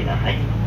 ださい。「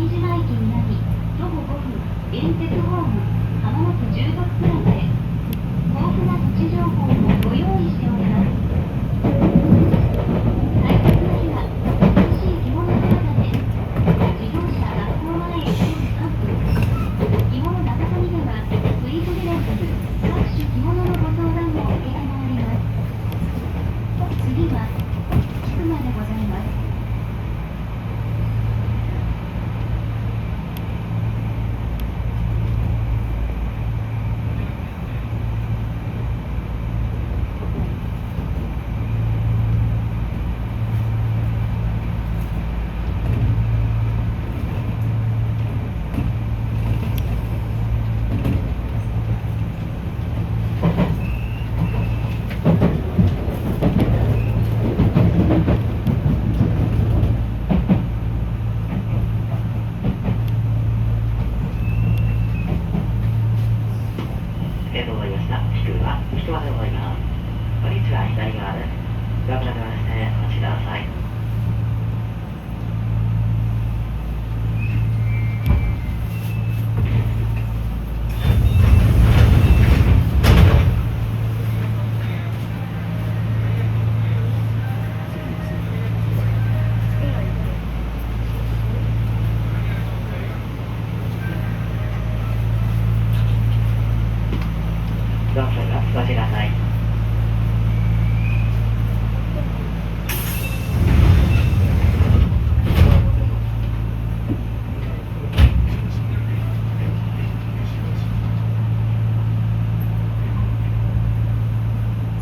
島駅になり、徒歩5分、沿鉄ホーム、浜松住宅プラザへ。豊富な土地情報もご用意しております。大切な日は、美しい着物姿で、自動車学校前へ徒歩3分。着物中上では、スイートデレンズ、各種着物のご相談も受けたまわります。次は、菊間でございます。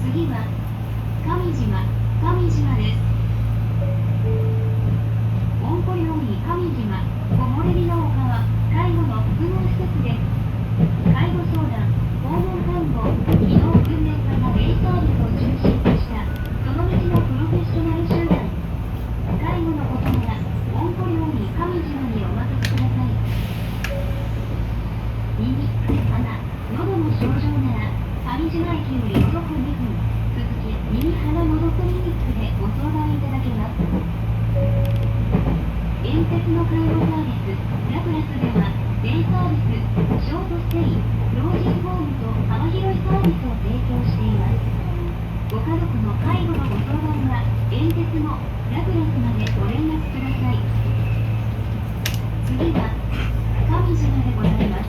次は上島です。温湖料理上島木漏れ日の丘は介護の複合施設です。介護相談、訪問看護、機能訓練型デイサービスを中心としたその道のプロフェッショナル集団。介護のことなら温湖料理上島にお任せください。耳、鼻、喉の症状なら上島駅より徒歩2分、耳鼻のどクリニックでご相談いただけます。沿鉄の介護サービス、ラプラスでは、デイサービス、ショートステイ、老人ホームと幅広いサービスを提供しています。ご家族の介護のご相談は、沿鉄のラプラスまでご連絡ください。次は、上島でございます。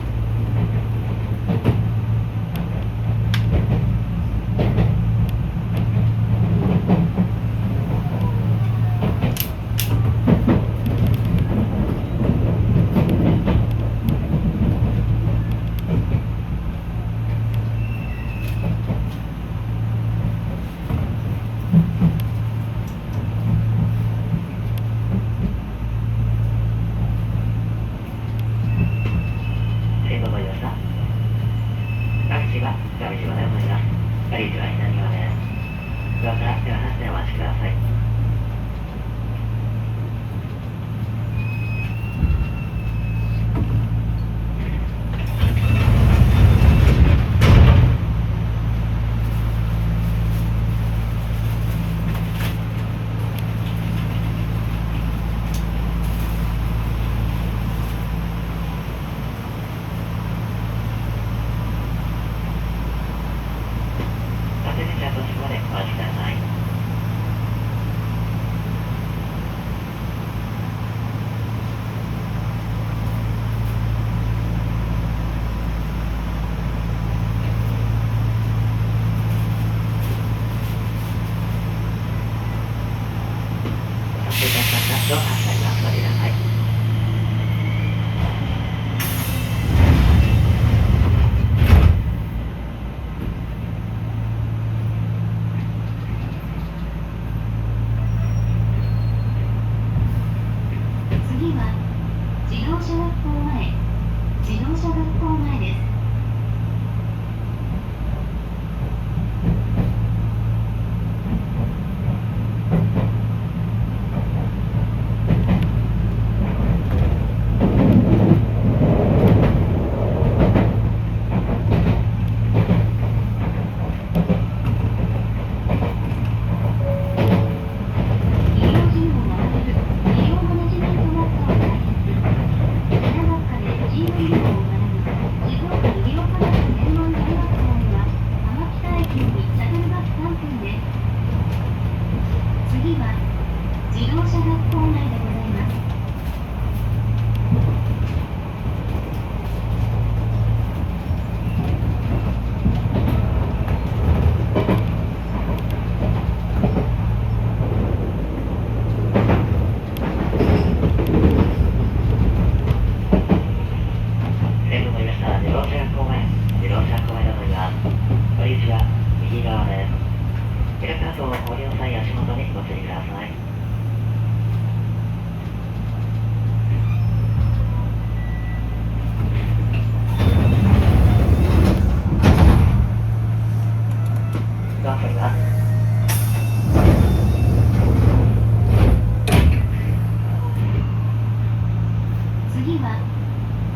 次は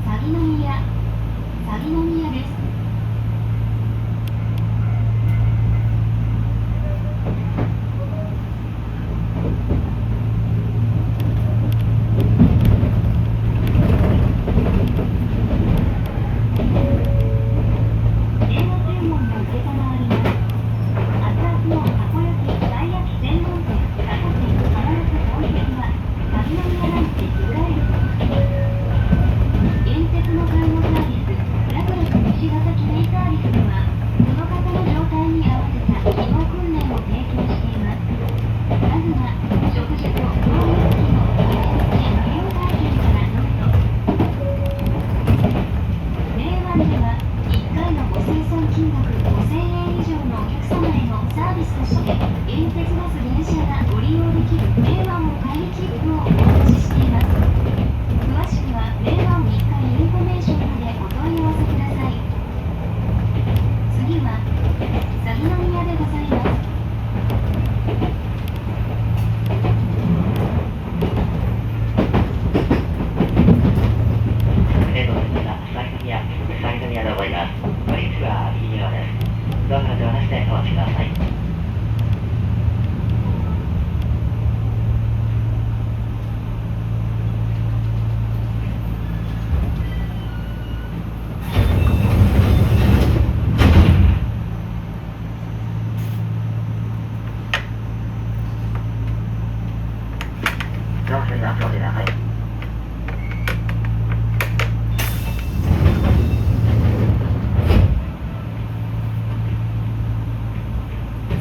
鷺宮です。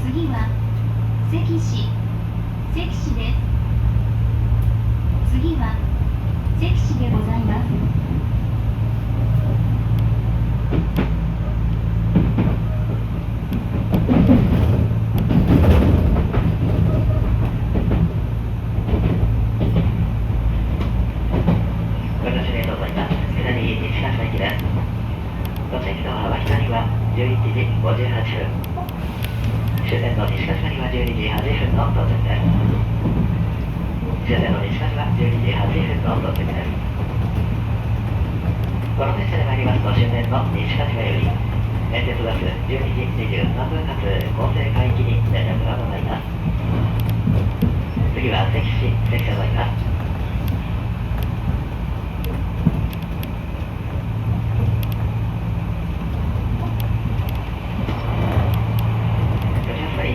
次は関市です。次は関市でございます。私でございます。下り西葛西駅です。到着の幅左は11時58分。終点の西葛西は12時8分の到着です。終点の西葛西は12時8分の到着です。この電車で参りますと終点の西葛西より連接バス12時23分発構成海域に連絡がございます。次は関市電車となります。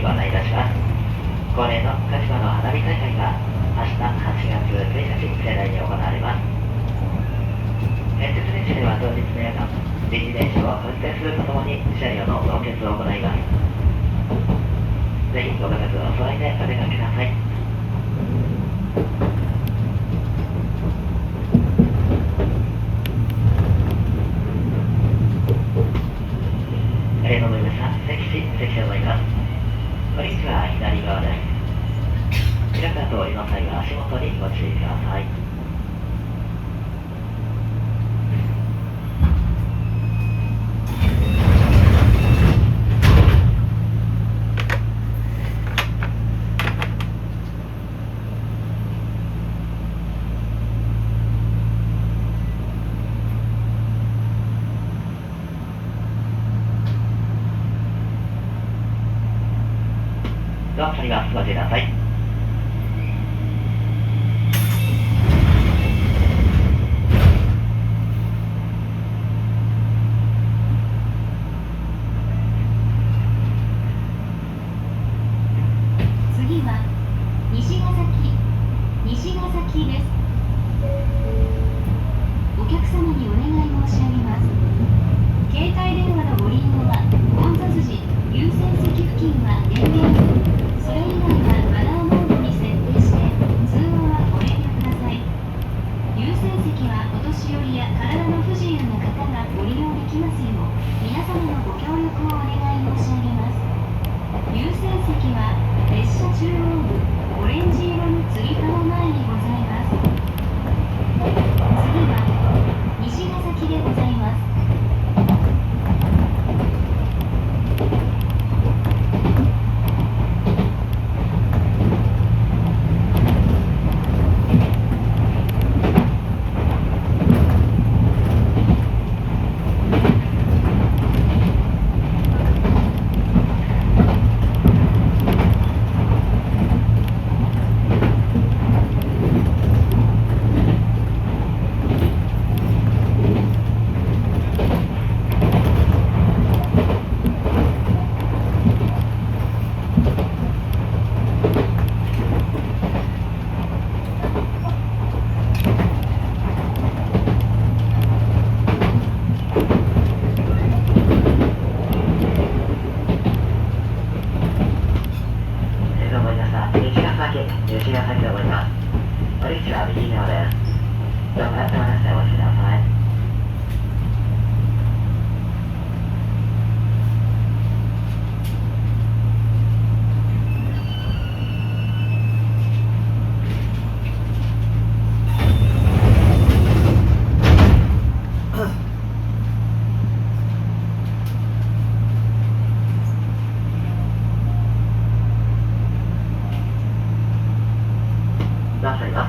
ご案内いたします。恒例の鹿島の花火大会が明日8月1日盛大に行われます。連接電車では当日の夜間、臨時電車を運転するとともに車両の凍結を行います。ぜひご家族お揃いでお出かけください。ありがとうございました。関市関でございます。こんにちは、左側です。平川通りの際は足元にご注意ください。ドア閉まります。ご注意ください。次は西ヶ崎です。お客様にお願い申し上げます。携帯電話のご利用は混雑時、優先席付近は電源、それ以外はマナーモードに設定して通話はご遠慮ください。優先席はお年寄りや体の不自由な方がご利用できますよう皆様のご協力をお願い申し上げます。優先席は列車中央部オレンジ色のつり革前にございます。次は西ヶ崎でございます。どうもやってまいりました。お待ちください。どうぞよ。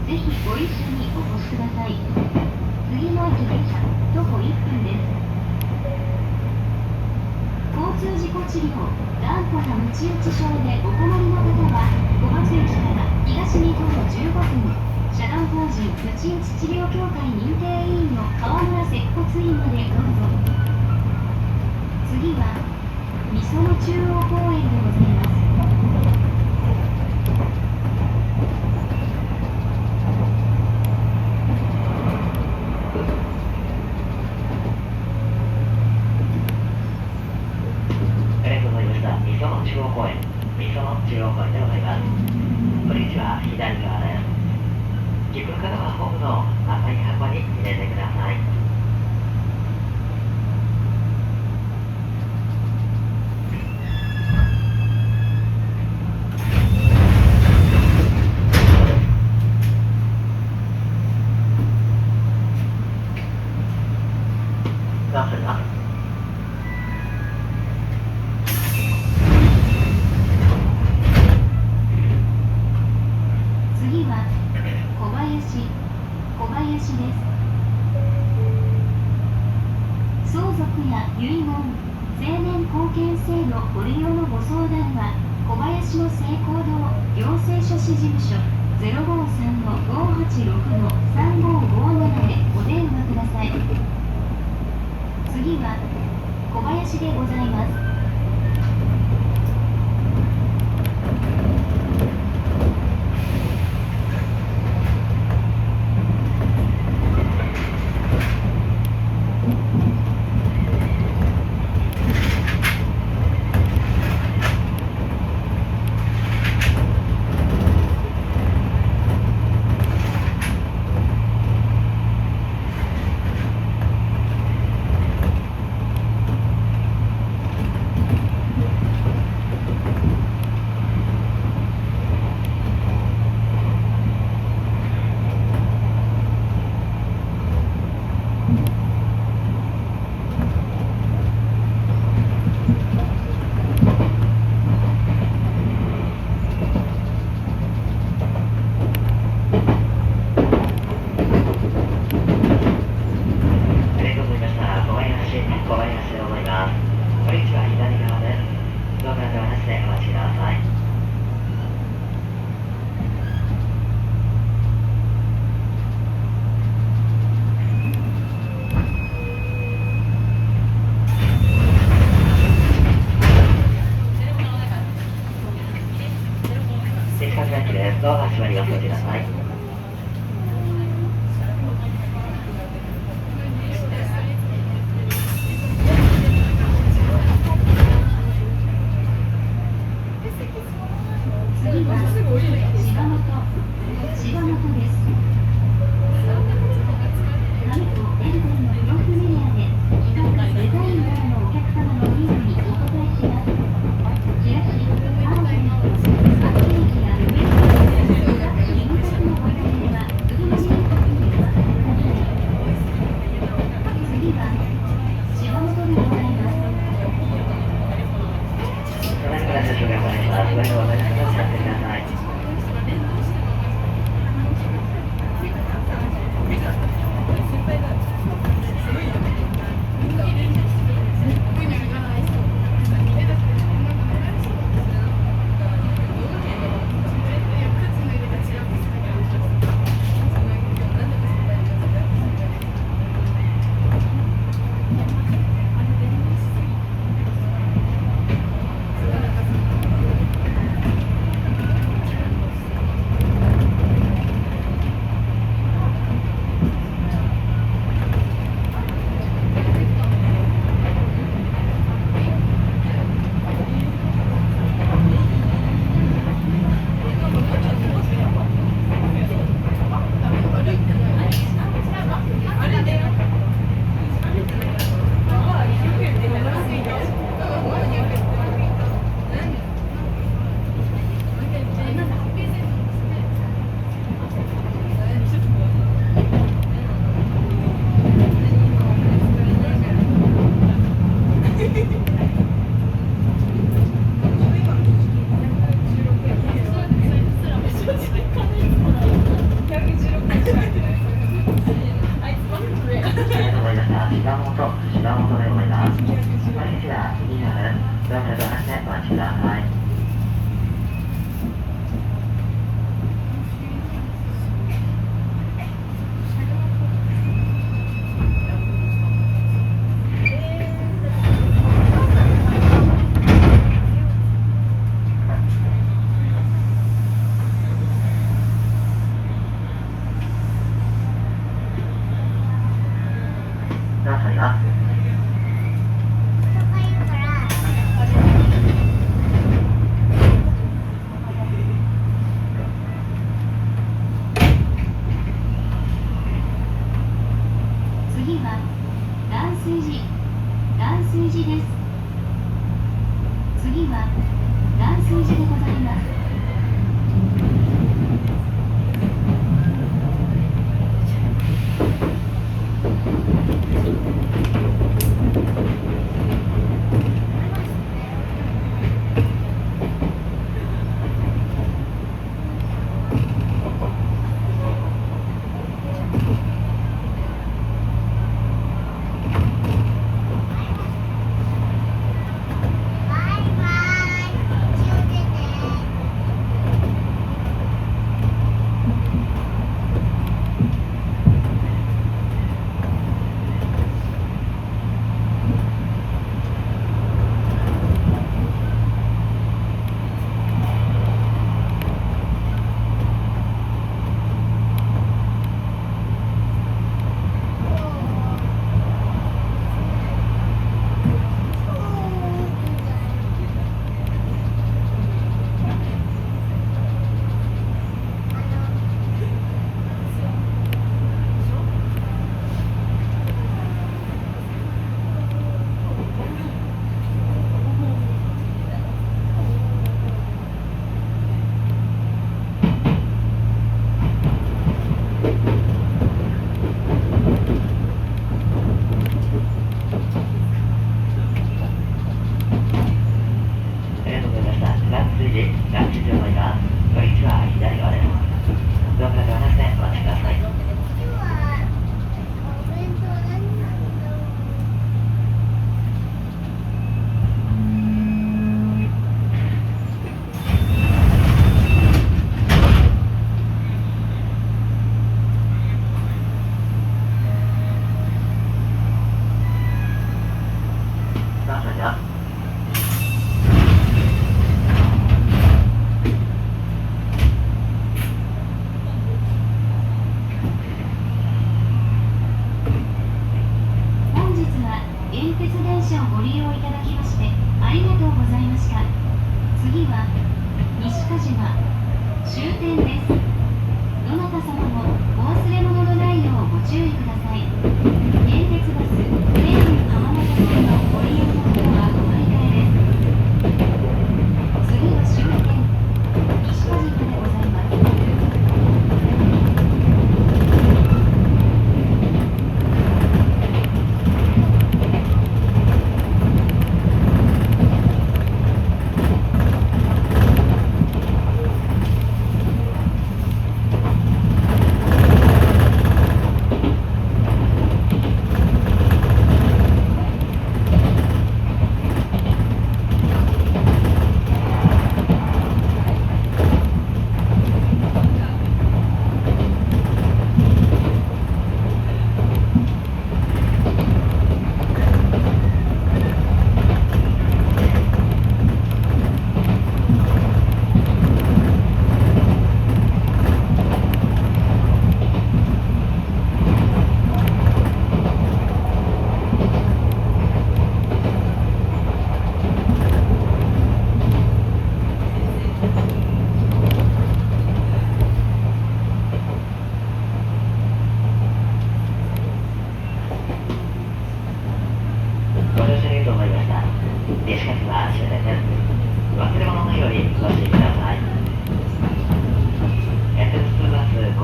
ぜひご一緒にお越しください。次の駅停車徒歩1分です。交通事故治療頑固なムチ打ち症でお困りの方は小松駅から東に徒歩15分、社団法人ムチ打ち治療協会認定委員の川村接骨院までどうぞ。次は御園中央公園でございます。御園中央公園、御園中央公園でございます。こんにちは、左側です。切符の方はホームの赤い箱に入れてください。どうするの？次は小林です。相続や遺言、成年後見制度ご利用のご相談は小林の成功堂行政書士事務所 053-586-3557 へお電話ください。次は小林でございます。どうぞ座りをお座りください。次は柴本です。ナミとエルデンのクロスメディアで企画デザインからのお客様のニーズにお答えします。チラシ、パンフレット、パッケージやウェブ各種印刷の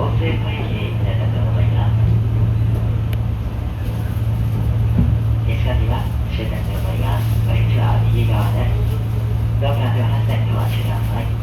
交通駅に出たと思います。西上は終点と思います。こんにちは、右側です。どうか手を離してお待ちください。